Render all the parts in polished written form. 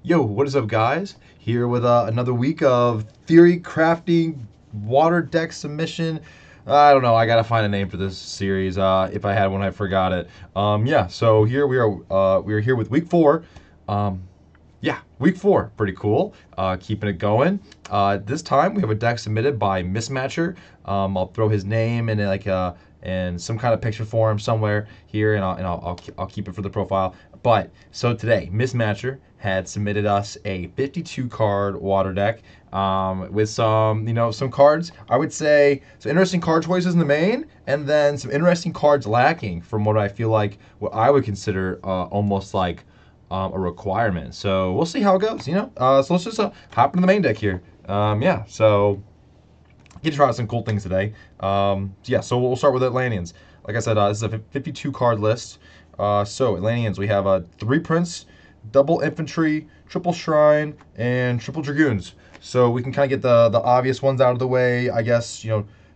Yo, what is up, guys? Here with another week of theory crafting water deck submission. I don't know. I gotta find a name for this series. If I had one, I forgot it. Yeah. So here we are. We are here with week four. Um, yeah, week four, pretty cool. Keeping it going. This time we have a deck submitted by Mismatcher. I'll throw his name in and some kind of picture for him somewhere here, and I'll keep it for the profile. But so today, Mismatcher had submitted us a 52 card water deck with some cards. I would say some interesting card choices in the main, and then some interesting cards lacking from what I feel like what I would consider almost like a requirement. So we'll see how it goes. So let's just hop into the main deck here. Yeah. So get to try out some cool things today. So we'll start with Atlanteans. Like I said, this is a 52 card list. So Atlanteans, we have a 3 Prince, double infantry, triple shrine, and triple dragoons. So we can kind of get the obvious ones out of the way. I guess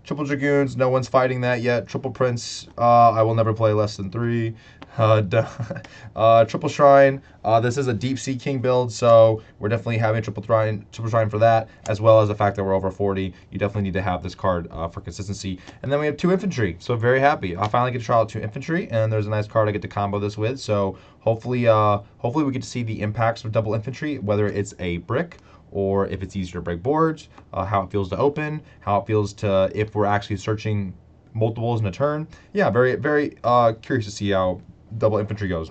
triple dragoons. No one's fighting that yet. Triple prince. I will never play less than 3. Triple shrine. This is a deep sea king build, so we're definitely having triple shrine for that, as well as the fact that we're over 40. You definitely need to have this card for consistency. And then we have 2 infantry, so very happy. I finally get to try out 2 infantry, and there's a nice card I get to combo this with. So hopefully we get to see the impacts of double infantry, whether it's a brick or if it's easier to break boards, how it feels to open, how it feels to if we're actually searching multiples in a turn. Yeah, very very curious to see how double infantry goes.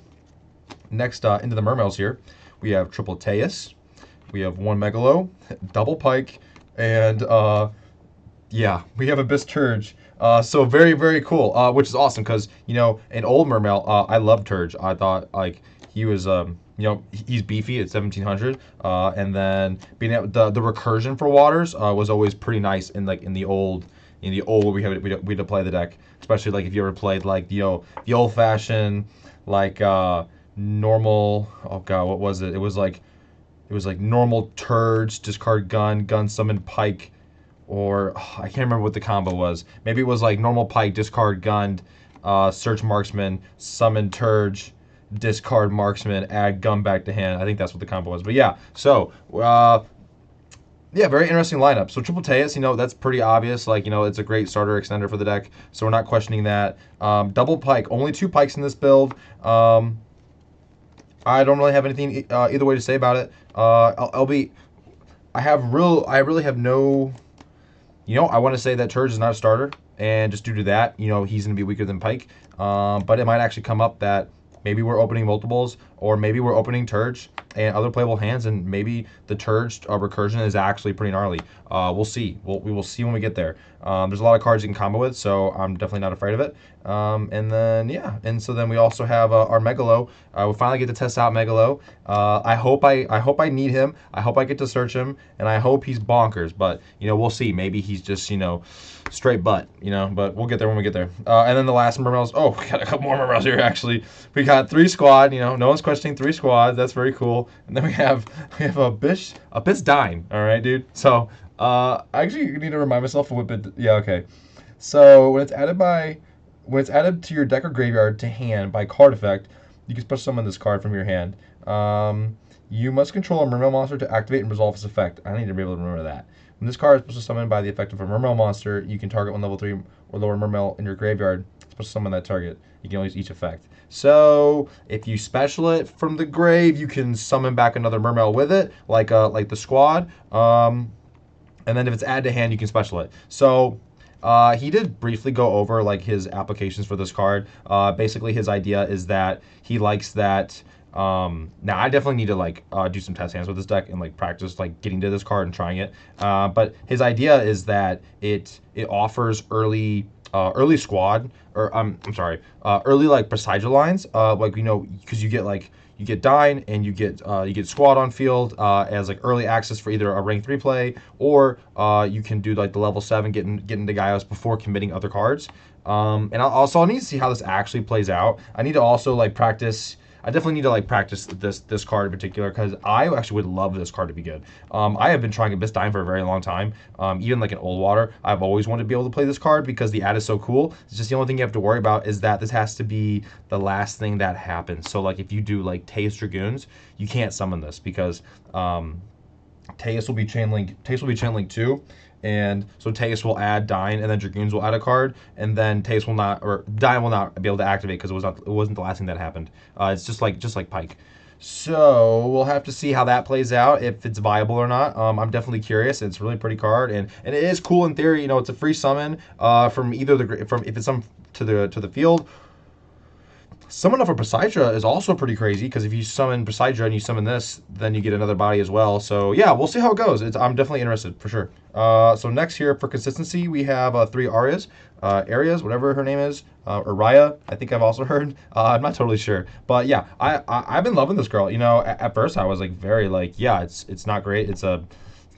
Next, into the Mermails here, we have triple Teus, we have 1 Megalo, double Pike, and yeah, we have Abyss Turge. So very, very cool, which is awesome because, in old Mermail, I loved Turge. I thought, like, he was, he's beefy at 1700. And then being able, the recursion for waters was always pretty nice in the old we had to play the deck, especially like if you ever played like the old fashioned like normal. Oh god, what was it? It was like normal turds, discard gun summon pike, or I can't remember what the combo was. Maybe it was like normal pike, discard gun, search marksman, summon turge, discard marksman, add gun back to hand. I think that's what the combo was. But yeah, so yeah, very interesting lineup. So triple Teus, that's pretty obvious. Like, it's a great starter extender for the deck, so we're not questioning that. Double Pike, only 2 Pikes in this build. I don't really have anything either way to say about it. I really have no. I want to say that Turge is not a starter, and just due to that, he's going to be weaker than Pike. But it might actually come up that maybe we're opening multiples, or maybe we're opening Turge and other playable hands, and maybe the Turge recursion is actually pretty gnarly. We'll see. We will see when we get there. There's a lot of cards you can combo with, so I'm definitely not afraid of it. And so then we also have our Megalo. We finally get to test out Megalo. I hope I need him. I hope I get to search him, and I hope he's bonkers. But we'll see. Maybe he's just straight butt. But we'll get there when we get there. And then the last Mermails. Oh, we got a couple more Mermails here actually. We got 3 squad. No one's questioning 3 squads. That's very cool. And then we have a Bish Dine. All right, dude. So I actually need to remind myself of what bit. Yeah, okay. So when it's added to your deck or graveyard to hand by card effect, you can special summon this card from your hand. You must control a Mermail monster to activate and resolve its effect. I need to be able to remember that. When this card is special summoned by the effect of a Mermail monster, you can target one level 3 or lower Mermail in your graveyard. Special summon that target. You can only use each effect. So if you special it from the grave, you can summon back another Mermail with it, like the squad. And then if it's added to hand, you can special it. So he did briefly go over like his applications for this card. Basically, his idea is that he likes that. Now I definitely need to like do some test hands with this deck and like practice like getting to this card and trying it. But his idea is that it offers early squad, or I'm sorry, early like procedure lines. Like because you get dine and you get squad on field as like early access for either a rank 3 play, or you can do like the level 7 get into Gaios before committing other cards. And I'll need to see how this actually plays out. I need to also like practice I definitely need to like practice this card in particular because I actually would love this card to be good. I have been trying Abyss Dine for a very long time. Even like in Old Water, I've always wanted to be able to play this card because the ad is so cool. It's just the only thing you have to worry about is that this has to be the last thing that happens. So like if you do like Teus Dragoons, you can't summon this because Teus will be chain link. Teus will be chain link too, and so Teus will add Dine, and then Dragoons will add a card, and then Teus will not, or Dine will not be able to activate because it wasn't the last thing that happened. It's just like Pike. So we'll have to see how that plays out, if it's viable or not. I'm definitely curious. It's a really pretty card, and it is cool in theory. You know, it's a free summon from either from if it's some to the field. Summon for Poseidra is also pretty crazy because if you summon Poseidra and you summon this, then you get another body as well. So yeah, we'll see how it goes. I'm definitely interested for sure. So next here for consistency, we have 3 Arias. Arias, whatever her name is, or Raya, I think I've also heard. I'm not totally sure, but yeah, I've been loving this girl. You know, at first I was like very like, yeah, it's not great. It's not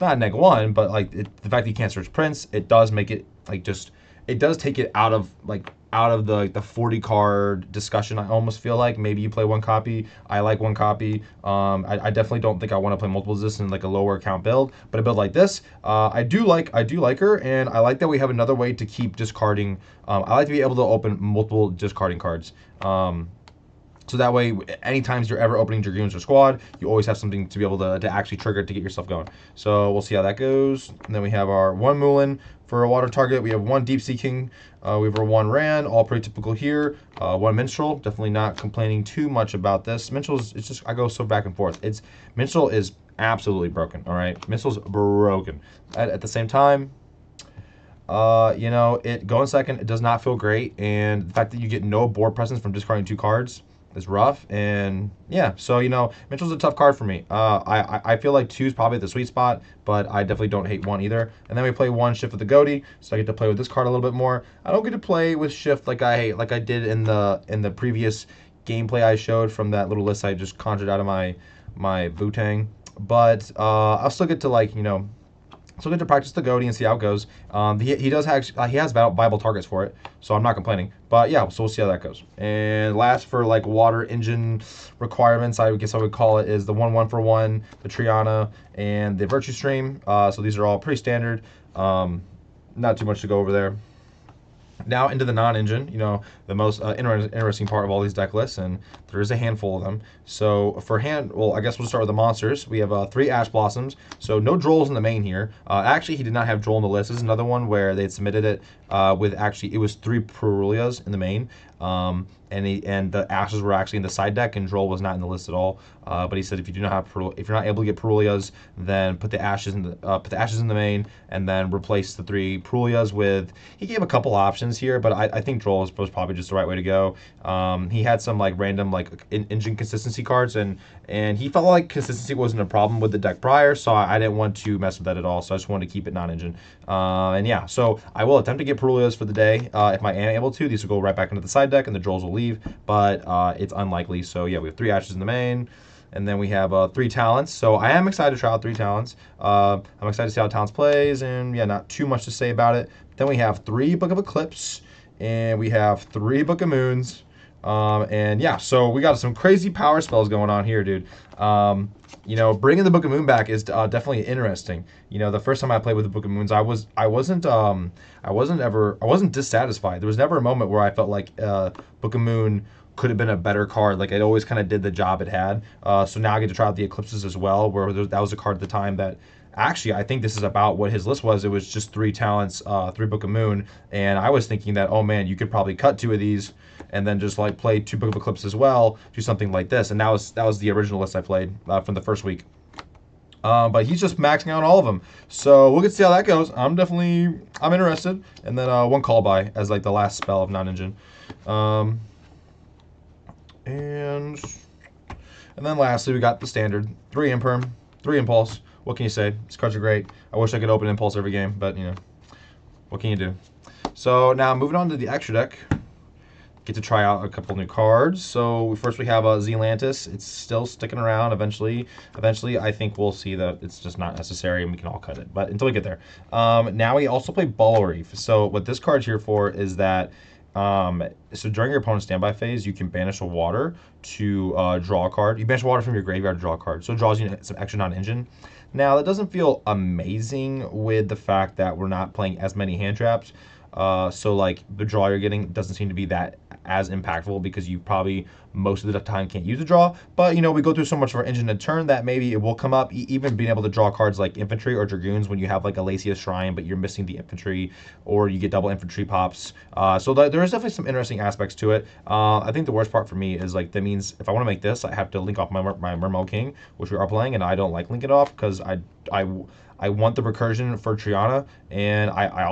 a -1, but like the fact that you can't search Prince, it does make it like just it does take it out of the 40 card discussion. I almost feel like maybe you play one copy. I like one copy. I definitely don't think I want to play multiples of this in like a lower count build, but a build like this, I do like her, and I like that we have another way to keep discarding. I like to be able to open multiple discarding cards. So that way, anytime you're ever opening Dragoons or Squad, you always have something to be able to actually trigger it to get yourself going. So we'll see how that goes. And then we have our 1 Mulan for a water target. We have 1 Deep Sea King. We have our 1 Rand, all pretty typical here. 1 Minstrel, definitely not complaining too much about this. Minstrel's, it's just, I go so back and forth. Minstrel is absolutely broken, all right? Minstrel's broken. At the same time, you know, going second, it does not feel great. And the fact that you get no board presence from discarding 2 cards is rough. And yeah, so you know, Mitchell's a tough card for me. I feel like 2 is probably the sweet spot, but I definitely don't hate 1 either. And then we play 1 Shift with the Goatee, so I get to play with this card a little bit more. I don't get to play with Shift like I did in the previous gameplay I showed from that little list I just conjured out of my Wu-Tang. But I'll still get to like, you know, so good to practice the Goatee and see how it goes. He does have he has viable targets for it, so I'm not complaining. But yeah, so we'll see how that goes. And last for like water engine requirements, I guess I would call it, is the 1/1 for 1, the Triana, and the Virtue Stream. So these are all pretty standard. Not too much to go over there. Now into the non-engine, you know, the most interesting part of all these deck lists, and there is a handful of them. So well, I guess we'll start with the monsters. We have 3 Ash Blossoms, so no Drolls in the main here. Actually, he did not have Droll in the list. This is another one where they had submitted it with it was 3 Purulias in the main. And the Ashes were actually in the side deck, and Droll was not in the list at all. But he said if you're not able to get Purulias, then put the Ashes in the main, and then replace the 3 Purulias with. He gave a couple options here, but I think Droll was probably just the right way to go. He had some like random like engine consistency cards, and he felt like consistency wasn't a problem with the deck prior, so I didn't want to mess with that at all. So I just wanted to keep it non-engine. And yeah, so I will attempt to get Purulias for the day. If I am able to, these will go right back into the side deck, and the Drolls will leave, but it's unlikely. So yeah, we have 3 Ashes in the main, and then we have 3 Talents. So I am excited to try out 3 Talents. I'm excited to see how Talents plays, and yeah, not too much to say about it. Then we have 3 Book of Eclipse, and we have 3 Book of Moons. And yeah, so we got some crazy power spells going on here, dude. You know, bringing the Book of Moon back is definitely interesting. You know, the first time I played with the Book of Moons, I wasn't dissatisfied. There was never a moment where I felt like Book of Moon could have been a better card. Like, it always kind of did the job it had. So now I get to try out the Eclipses as well, where that was a card at the time that. Actually, I think this is about what his list was. It was just 3 Talents, 3 Book of Moon, and I was thinking that, oh man, you could probably cut 2 of these and then just like play 2 Book of Eclipse as well, do something like this. And that was the original list I played from the first week. But he's just maxing out all of them, so we'll get to see how that goes. I'm interested. And then 1 Call By as like the last spell of non-engine, and then lastly we got the standard 3 Imperm, 3 Impulse. What can you say? These cards are great. I wish I could open Impulse every game, but you know, what can you do? So now moving on to the extra deck, get to try out a couple new cards. So first we have Zealantis. It's still sticking around. Eventually, I think we'll see that it's just not necessary and we can all cut it. But until we get there, now we also play Ball Reef. So what this card's here for is that So during your opponent's standby phase, you can banish a water to draw a card. You banish water from your graveyard to draw a card, so it draws you some extra non-engine. Now that doesn't feel amazing with the fact that we're not playing as many hand traps. So like the draw you're getting doesn't seem to be that as impactful because you probably most of the time can't use the draw. But you know, we go through so much of our engine a turn that maybe it will come up. Even being able to draw cards like infantry or dragoons when you have like a Lacia Shrine, but you're missing the infantry, or you get double infantry pops. So there is definitely some interesting aspects to it. I think the worst part for me is like that means if I want to make this, I have to link off my Mermail King, which we are playing, and I don't like linking it off because I want the recursion for Triana, and I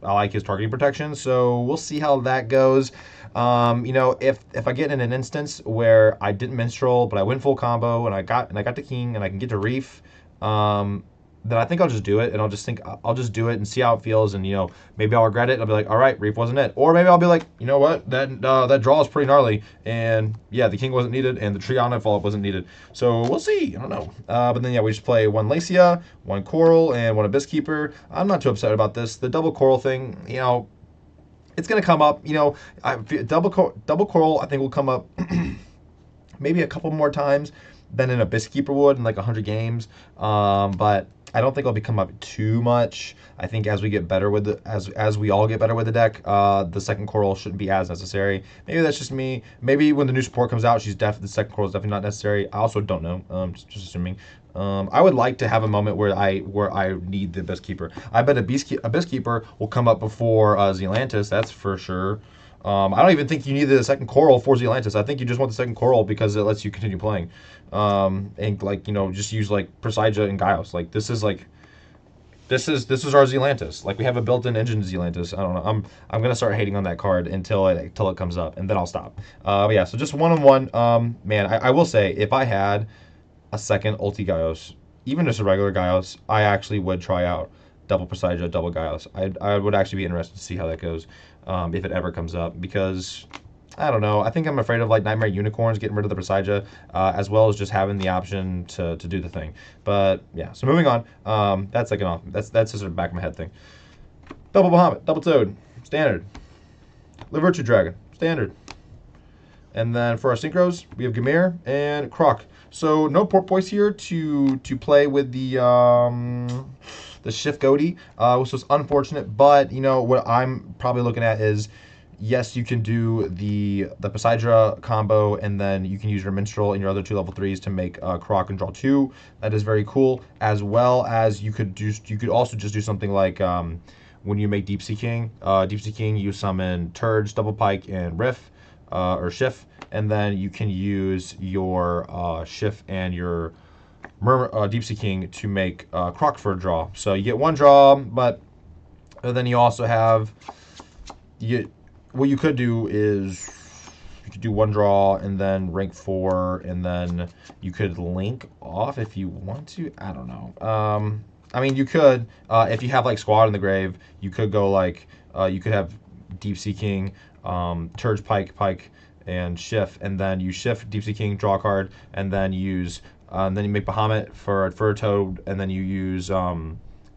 like his targeting protection. So we'll see how that goes. You know, if I get in an instance where I didn't minstrel, but I win full combo and I got the king and I can get to Reef, then I think I'll just do it, and I'll just do it and see how it feels, and you know, maybe I'll regret it and I'll be like, all right, Reef wasn't it, or maybe I'll be like, you know what, that draw is pretty gnarly, and yeah, the king wasn't needed and the Triana follow-up wasn't needed, so we'll see. I don't know. But then yeah, we just play one Lacia, one Coral, and one Abyss Keeper. I'm not too upset about this. The double Coral thing, you know, it's gonna come up. You know, double Coral I think will come up maybe a couple more times than an Abyss Keeper would in like 100 games. But I don't think it'll become up too much. I think as we get better with the as we all get better with the deck, the second Coral shouldn't be as necessary. Maybe that's just me. Maybe when the new support comes out, the second Coral is definitely not necessary. I also don't know. Just assuming. I would like to have a moment where I need the Abyss Keeper. I bet Abyss Keeper will come up before Zealantis. That's for sure. I don't even think you need the second Coral for Zealantis. I think you just want the second Coral because it lets you continue playing. And like, you know, just use like Presija and Gaios. Like this is our Zealantis. Like we have a built-in engine Zealantis. I don't know. I'm gonna start hating on that card until it comes up, and then I'll stop. But yeah, so just one-on-one. Man, I will say if I had a second ulti Gaios, even just a regular Gaios, I actually would try out double Presija, double Gaios. I would actually be interested to see how that goes, if it ever comes up, because I don't know. I think I'm afraid of like Nightmare Unicorns getting rid of the Presija, as well as just having the option to do the thing. But yeah, so moving on. That's like that's just a back of my head thing. Double Bahamut, double Toad, standard. Livertu Dragon, standard. And then for our synchros, we have Gamir and Croc. So no Porpoise here to play with the Shift Goatee, which was unfortunate. But you know what I'm probably looking at is, yes, you can do the Poseidra combo, and then you can use your Minstrel and your other two level 3s to make Croc and draw 2. That is very cool. As well as you could also just do something like when you make Deep Sea King, you summon Turge, Double Pike, and Riff. Or Schiff, and then you can use your Schiff and your Deep Sea King to make Croc for a draw. So you get one draw, but then you also have what you could do is you could do one draw and then rank 4, and then you could link off if you want to. I don't know. I mean, you could if you have like Squad in the grave, you could go like you could have Deep Sea King, Turge, Pike, and Shift, and then you Shift Deep Sea King, draw a card, and then use then you make Bahamut for a Toad, and then you use 2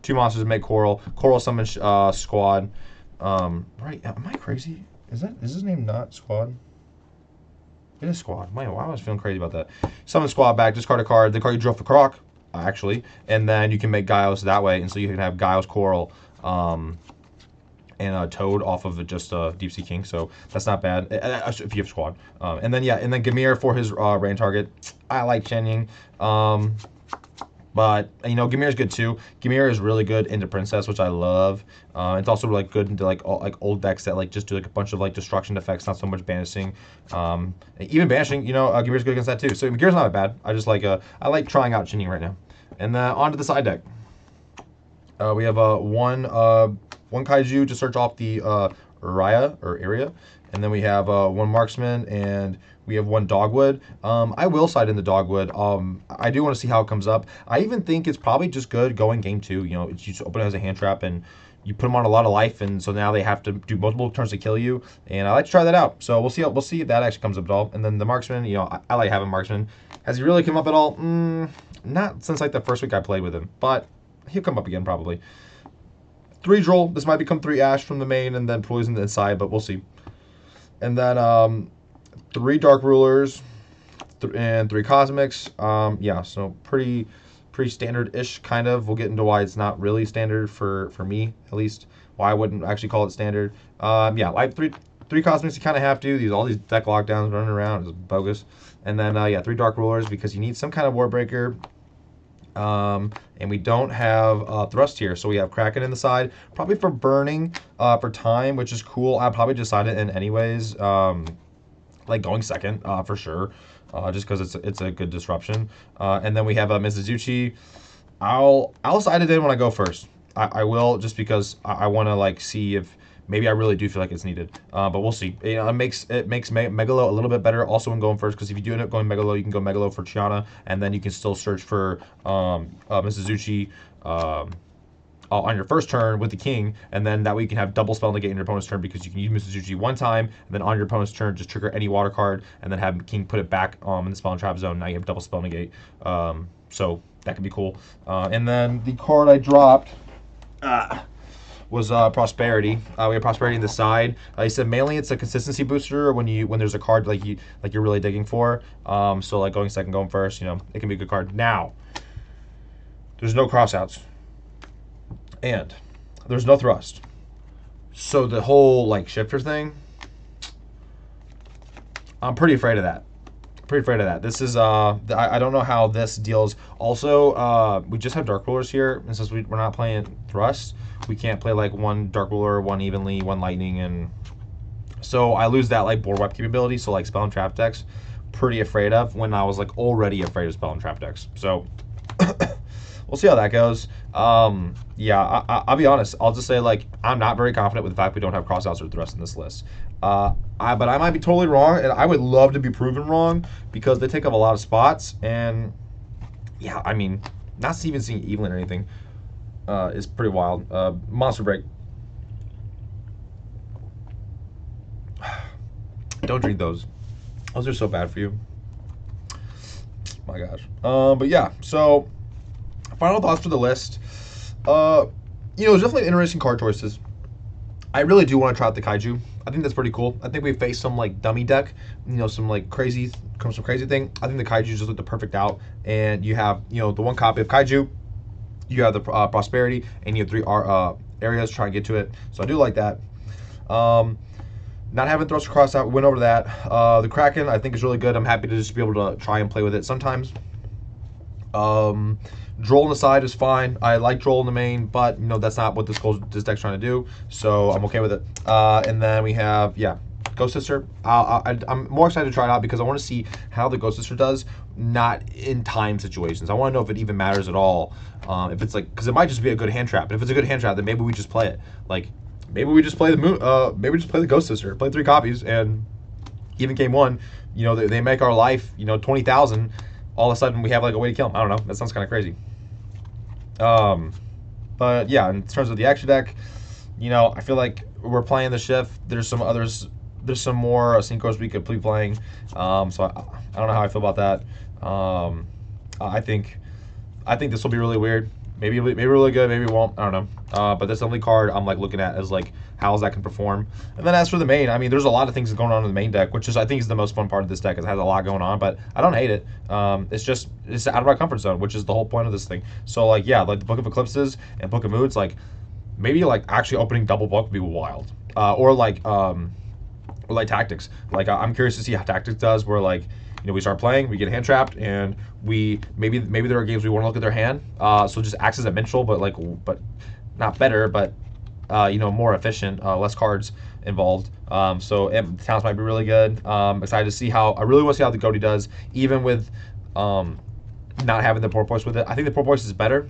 monsters to make Coral. Coral summon Squad. Right? Am I crazy? Is his name not Squad? It is Squad. Man, I was feeling crazy about that. Summon Squad back, discard a card. The card you draw for Croc, actually, and then you can make Gaios that way, and so you can have Gaios, Coral, and a Toad off of just Deep Sea King, so that's not bad if you have Squad. And then Gamir for his rain target. I like Chen Ying, but you know, Gamir is good too. Gamir is really good into Princess, which I love. It's also like good into like old decks that like just do like a bunch of like destruction effects, not so much banishing. Even banishing, you know, Gamir's good against that too. So Gamir's not bad. I just like I like trying out Chen Ying right now. And on to the side deck. We have one Kaiju to search off the area, and then we have one Marksman, and we have one Dogwood. I will side in the Dogwood. I do want to see how it comes up. I even think it's probably just good going game 2. You know, you just open it as a hand trap, and you put them on a lot of life, and so now they have to do multiple turns to kill you. And I like to try that out. So we'll see if that actually comes up at all. And then the Marksman, you know, I like having Marksman. Has he really come up at all? Not since like the first week I played with him, but he'll come up again probably. 3 Droll. This might become 3 Ash from the main and then Poison inside, but we'll see. And then 3 Dark Rulers and 3 Cosmics. Yeah, so pretty standard-ish kind of. We'll get into why it's not really standard for me at least. Why I wouldn't actually call it standard. Yeah, like three Cosmics you kind of have to. All these deck lockdowns running around is bogus. And then yeah, 3 Dark Rulers because you need some kind of War Breaker. And we don't have Thrust here, so we have Kraken in the side, probably for burning for time, which is cool. I'll probably decide it in anyways, like going second for sure, just because it's a good disruption. And then we have Mizuzuchi. I'll side it in when I go first. I will, just because I want to like see if maybe I really do feel like it's needed, but we'll see. It makes Megalo a little bit better also when going first, because if you do end up going Megalo, you can go Megalo for Chiana, and then you can still search for Mizuzuchi on your first turn with the king, and then that way you can have double spell negate in your opponent's turn, because you can use Mizuzuchi one time, and then on your opponent's turn just trigger any water card, and then have king put it back in the spell and trap zone. Now you have double spell negate, so that could be cool. And then the card I dropped was Prosperity. We have Prosperity in the side. He said mainly it's a consistency booster when there's a card like you're really digging for. So like going second, going first, it can be a good card. Now, there's no crossouts, and there's no thrust. So the whole like shifter thing, I'm pretty afraid of that. This is I don't know how this deals. Also, we just have Dark Rulers here, and since we're not playing Thrust, we can't play like one Dark Ruler, one Evenly, one Lightning, and so I lose that like board wipe capability. So like spell and trap decks, pretty afraid of, when I was like already afraid of spell and trap decks. So we'll see how that goes. Yeah, I'll be honest. I'll just say like I'm not very confident with the fact we don't have crossouts or Thrust in this list. But I might be totally wrong, and I would love to be proven wrong, because they take up a lot of spots, and yeah, I mean, not even seeing Evelyn or anything is pretty wild. Monster Break. Don't drink those. Those are so bad for you. My gosh. But yeah, so final thoughts for the list. There's definitely interesting card choices. I really do want to try out the Kaiju. I think that's pretty cool. I think we faced some like dummy deck, some like crazy thing. I think the Kaiju just looked the perfect out, and you have the one copy of Kaiju, you have the Prosperity, and you have 3 areas trying to get to it. So I do like that. Not having Thrust Cross out, we went over that. The Kraken I think is really good. I'm happy to just be able to try and play with it sometimes. Droll on the side is fine. I like Droll in the main, but that's not what this deck's trying to do, so I'm okay with it. And then we have Ghost Sister. I'm more excited to try it out because I want to see how the Ghost Sister does, not in time situations. I want to know if it even matters at all. If it's like, because it might just be a good hand trap. But if it's a good hand trap, then maybe we just play it. Like maybe we just play the moon. Maybe we just play the Ghost Sister. Play 3 copies, and even game 1, they make our life 20,000. All of a sudden we have like a way to kill them. I don't know. That sounds kind of crazy. But yeah, in terms of the extra deck, I feel like we're playing the shift. There's some others. There's some more synchros we could be playing. So I don't know how I feel about that. I think this will be really weird. Maybe really good. Maybe it won't. I don't know. But that's the only card I'm like looking at as like how that can perform. And then as for the main, I mean, there's a lot of things going on in the main deck, which I think is the most fun part of this deck. It has a lot going on, but I don't hate it. It's out of our comfort zone, which is the whole point of this thing. So like like the Book of Eclipses and Book of Moods, like maybe like actually opening double book would be wild. Or like Tactics. Like I'm curious to see how Tactics does, where like we start playing, we get hand trapped, and we maybe there are games we want to look at their hand. So just acts as a minstrel, but not better, but more efficient, less cards involved. So Towns might be really good. Excited to see I really want to see how the Goaty does, even with not having the Porpoise with it. I think the Porpoise is better,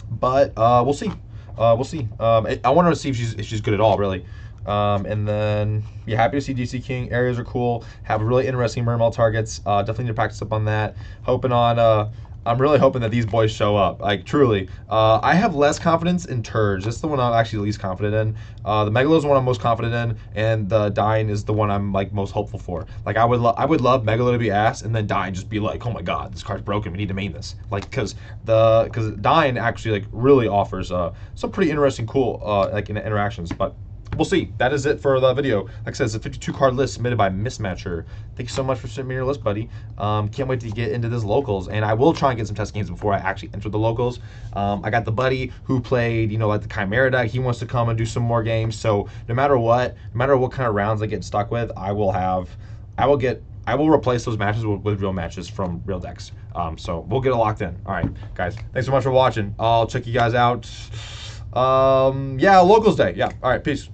but we'll see. We'll see. I want to see if she's good at all, really. And then happy to see DC King. Areas are cool. Have really interesting Mermail targets. Definitely need to practice up on that. I'm really hoping that these boys show up. Like truly, I have less confidence in Turge. That's the one I'm actually least confident in. The Megalo is the one I'm most confident in, and the Dine is the one I'm like most hopeful for. Like I would love Megalo to be ass, and then Dine just be like, oh my god, this card's broken. We need to main this. Like because Dine actually like really offers some pretty interesting, cool like interactions. But we'll see. That is it for the video. Like I said, it's a 52 card list submitted by Mismatcher. Thank you so much for submitting your list, buddy. Can't wait to get into this locals, and I will try and get some test games before I actually enter the locals. I got the buddy who played, like the Chimera deck. He wants to come and do some more games. So no matter what kind of rounds I get stuck with, I will replace those matches with real matches from real decks. So we'll get it locked in. All right, guys. Thanks so much for watching. I'll check you guys out. Yeah, locals day. Yeah. All right. Peace.